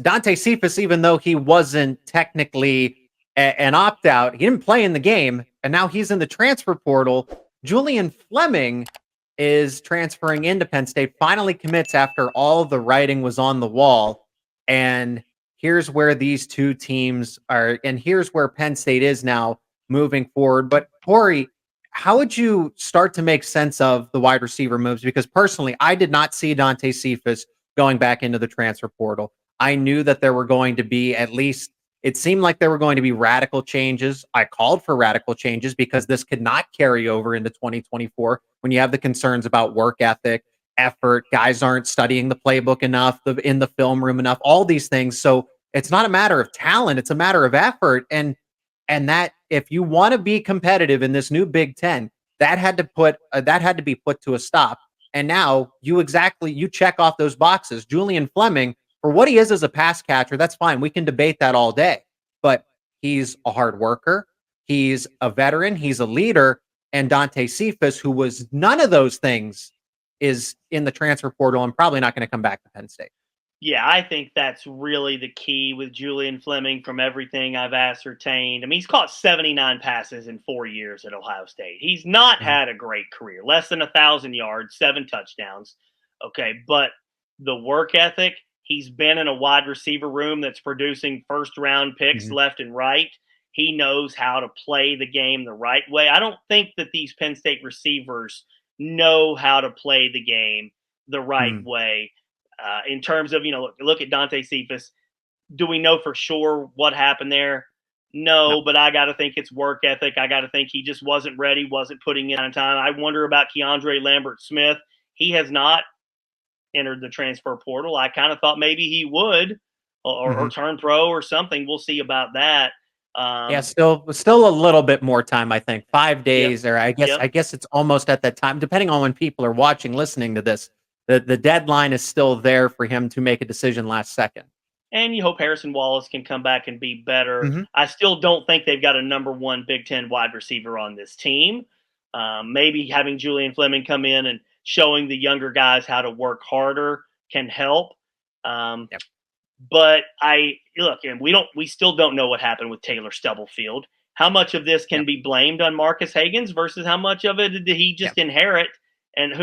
Dante Cephas, even though he wasn't technically an opt-out, he didn't play in the game, and now he's in the transfer portal. Julian Fleming is transferring into Penn State, finally commits after all the writing was on the wall. And here's where these two teams are, and here's where Penn State is now moving forward. But Cory, how would you start to make sense of the wide receiver moves? Because personally, I did not see Dante Cephas going back into the transfer portal. I knew that there were going to be at least, it seemed like there were going to be radical changes. I called for radical changes because this could not carry over into 2024 when you have the concerns about work ethic, effort, guys aren't studying the playbook enough, in the film room enough, all these things. So it's not a matter of talent, it's a matter of effort. And that if you want to be competitive in this new Big Ten, that had to be put to a stop. And now you check off those boxes. Julian Fleming, for what he is as a pass catcher, that's fine. We can debate that all day. But he's a hard worker. He's a veteran. He's a leader. And Dante Cephas, who was none of those things, is in the transfer portal and probably not going to come back to Penn State. Yeah, I think that's really the key with Julian Fleming from everything I've ascertained. I mean, he's caught 79 passes in 4 years at Ohio State. He's not had a great career, less than 1,000 yards, 7 touchdowns. Okay, but the work ethic, he's been in a wide receiver room that's producing first-round picks left and right. He knows how to play the game the right way. I don't think that these Penn State receivers know how to play the game the right way. In terms of, look at Dante Cephas. Do we know for sure what happened there? No, but I got to think it's work ethic. I got to think he just wasn't ready, wasn't putting in on time. I wonder about Keandre Lambert-Smith. He has not entered the transfer portal. I kind of thought maybe he would or turn pro or something. We'll see about that. Still a little bit more time, I think. 5 days, or I guess it's almost at that time, depending on when people are watching, listening to this. The deadline is still there for him to make a decision last second. And you hope Harrison Wallace can come back and be better. I still don't think they've got a number one Big Ten wide receiver on this team. Maybe having Julian Fleming come in and showing the younger guys how to work harder can help. But and we still don't know what happened with Taylor Stubblefield. How much of this can be blamed on Marcus Hagans versus how much of it did he just inherit? And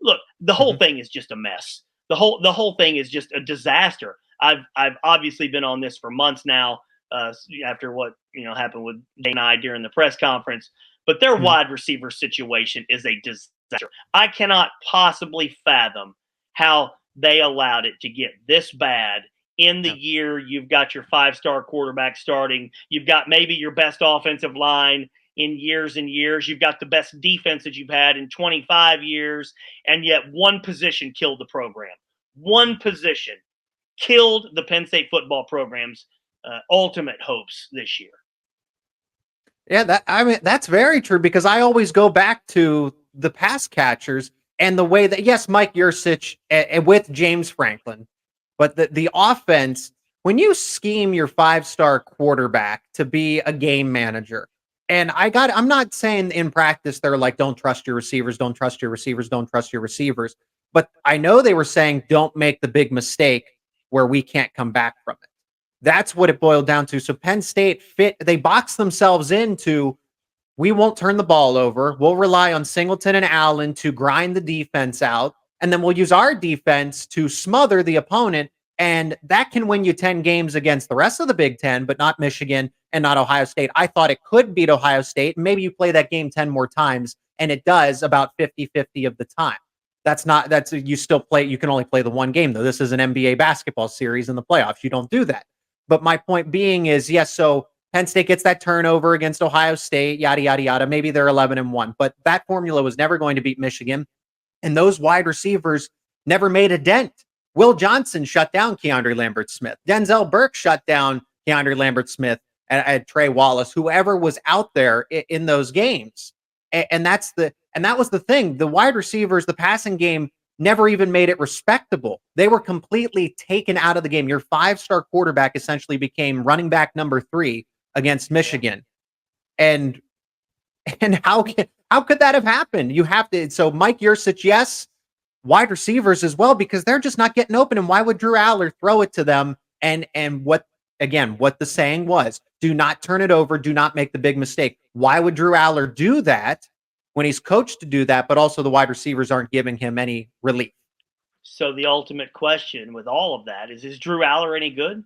look, the whole thing is just a mess. The whole thing is just a disaster. I've obviously been on this for months now, after what happened with Jay and I during the press conference. But their wide receiver situation is a disaster. I cannot possibly fathom how they allowed it to get this bad in the year you've got your 5-star quarterback starting. You've got maybe your best offensive line in years and years. You've got the best defense that you've had in 25 years, and yet one position killed the program. One position killed the Penn State football program's ultimate hopes this year. Yeah, that's very true, because I always go back to the pass catchers and the way that, yes, Mike Yurcich with James Franklin, but the offense, when you scheme your 5-star quarterback to be a game manager, and I'm not saying in practice they're like, don't trust your receivers, don't trust your receivers, don't trust your receivers. But I know they were saying, don't make the big mistake where we can't come back from it. That's what it boiled down to. So Penn State they boxed themselves into, we won't turn the ball over. We'll rely on Singleton and Allen to grind the defense out. And then we'll use our defense to smother the opponent. And that can win you 10 games against the rest of the Big Ten, but not Michigan and not Ohio State. I thought it could beat Ohio State. Maybe you play that game 10 more times, and it does about 50-50 of the time. You can only play the one game, though. This is an NBA basketball series in the playoffs. You don't do that. But my point being is, yes, so Penn State gets that turnover against Ohio State, yada, yada, yada. Maybe they're 11-1, but that formula was never going to beat Michigan. And those wide receivers never made a dent. Will Johnson shut down Keandre Lambert-Smith. Denzel Burke shut down Keandre Lambert-Smith and Trey Wallace, whoever was out there in those games. And that was the thing. The wide receivers, the passing game never even made it respectable. They were completely taken out of the game. Your 5-star quarterback essentially became running back number 3 against Michigan. And how could that have happened? You have to. So Mike Yurcich, yes, wide receivers as well, because they're just not getting open. And why would Drew Allar throw it to them And what the saying was, do not turn it over, do not make the big mistake. Why would Drew Allar do that when he's coached to do that, but also the wide receivers aren't giving him any relief? So the ultimate question with all of that is Drew Allar any good?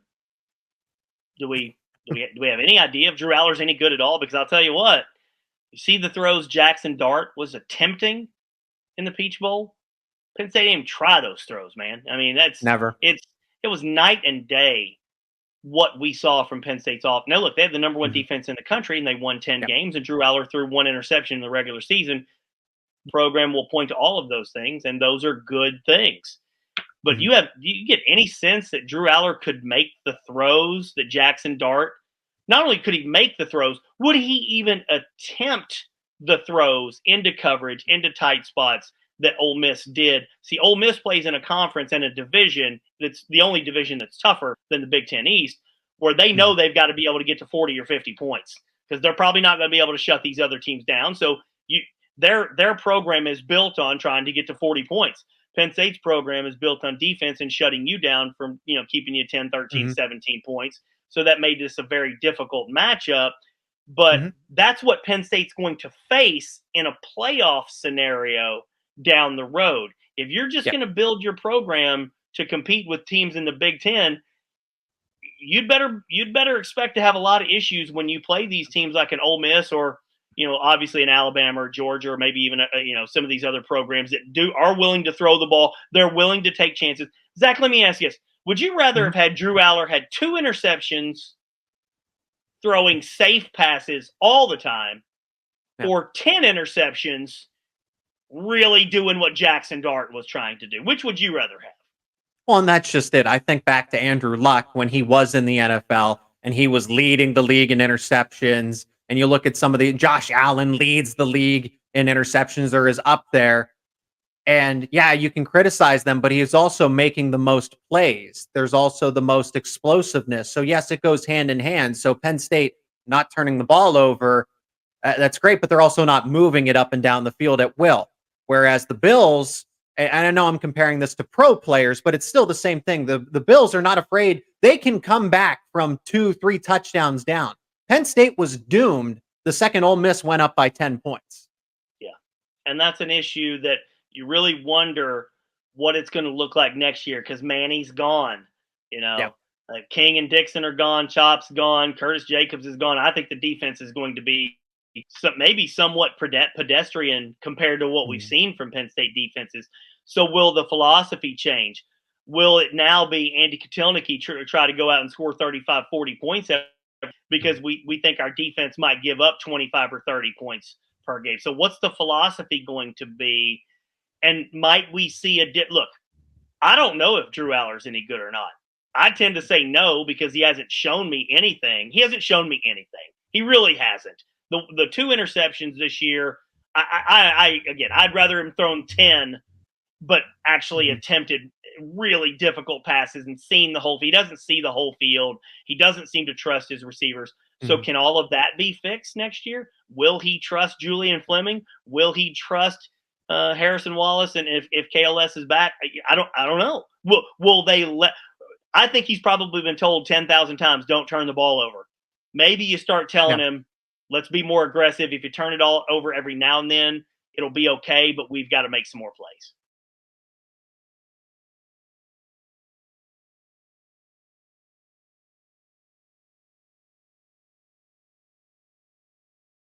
Do we have any idea if Drew Allar's any good at all? Because I'll tell you what, you see the throws Jackson Dart was attempting in the Peach Bowl. Penn State didn't even try those throws, man. I mean, Never. it was night and day what we saw from Penn State's off. Now, look, they have the number one defense in the country, and they won 10 games, and Drew Allar threw one interception in the regular season. The program will point to all of those things, and those are good things. But do you get any sense that Drew Allar could make the throws that Jackson Dart? Not only could he make the throws, would he even attempt the throws into coverage, into tight spots that Ole Miss did? See, Ole Miss plays in a conference and a division that's the only division that's tougher than the Big Ten East, where they know they've got to be able to get to 40 or 50 points because they're probably not going to be able to shut these other teams down. So their program is built on trying to get to 40 points. Penn State's program is built on defense and shutting you down from, keeping you 10, 13, 17 points. So that made this a very difficult matchup. But that's what Penn State's going to face in a playoff scenario down the road. If you're just going to build your program to compete with teams in the Big Ten, you'd better expect to have a lot of issues when you play these teams like an Ole Miss or, obviously in Alabama or Georgia or maybe even, some of these other programs that are willing to throw the ball. They're willing to take chances. Zach, let me ask you this. Would you rather have had Drew Allar had 2 interceptions throwing safe passes all the time or 10 interceptions really doing what Jackson Dart was trying to do? Which would you rather have? Well, and that's just it. I think back to Andrew Luck when he was in the NFL and he was leading the league in interceptions. And you look at some of the Josh Allen leads the league in interceptions or is up there. And yeah, you can criticize them, but he is also making the most plays. There's also the most explosiveness. So yes, it goes hand in hand. So Penn State not turning the ball over, that's great, but they're also not moving it up and down the field at will. Whereas the Bills, and I know I'm comparing this to pro players, but it's still the same thing. The Bills are not afraid. They can come back from 2-3 touchdowns down. Penn State was doomed the second Ole Miss went up by 10 points. Yeah. And that's an issue that you really wonder what it's going to look like next year because Manny's gone. King and Dixon are gone. Chop's gone. Curtis Jacobs is gone. I think the defense is going to be maybe somewhat pedestrian compared to what we've seen from Penn State defenses. So will the philosophy change? Will it now be Andy Kotelnicki try to go out and score 35, 40 points because we think our defense might give up 25 or 30 points per game? So what's the philosophy going to be? And might we see look, I don't know if Drew Allar's any good or not. I tend to say no because he hasn't shown me anything. He hasn't shown me anything. He really hasn't. The 2 interceptions this year, I'd rather him thrown 10, but actually attempted really difficult passes and seen the whole field. He doesn't see the whole field. He doesn't seem to trust his receivers. So can all of that be fixed next year? Will he trust Julian Fleming? Will he trust Harrison Wallace? And if KLS is back, I don't know. Will they let? I think he's probably been told 10,000 times, don't turn the ball over. Maybe you start telling him, let's be more aggressive. If you turn it all over every now and then, it'll be okay, but we've got to make some more plays.